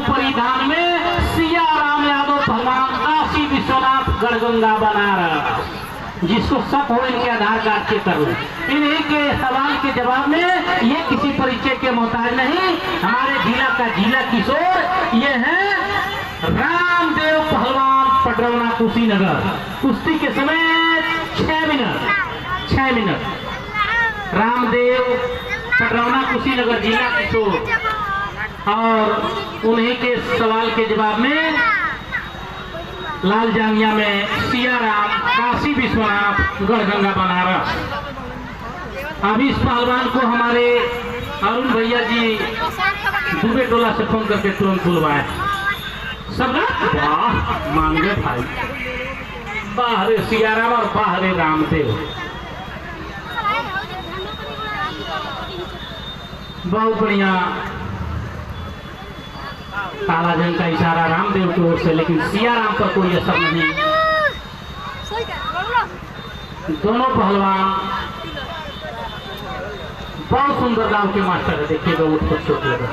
परिधान में सिया राम यादव भगवान काशी विश्वनाथ गढ़गंगा बनारस। जिसको शक हो इनके आधार कार्ड चेक कर लो। इन्हीं के सवाल के जवाब में ये किसी परिचय के मोहताज नहीं, हमारे जिला का जिला किशोर ये है रामदेव पहलवान पटरौना कुशीनगर। कुश्ती के समय 6 मिनट। रामदेव पटरौना कुशीनगर जिला किशोर। और उन्हीं के सवाल के जवाब में लाल जांगिया में सिया राम काशी विश्वनाथ गढ़गंगा बनारस। अभी इस पहलवान को हमारे अरुण भैया जी दुबे टोला से फोन करके तुरंत बुलवाए। सब वाह मांगे भाई, बाहरे सिया राम और बाहरे रामदेव। बहुत बढ़िया काला जंग का इशारा रामदेव की ओर से, लेकिन सिया राम पर कोई असर नहीं। दोनों पहलवान बहुत सुंदर गांव के मास्टर है। देखिएगा उठ पर चोट लगा।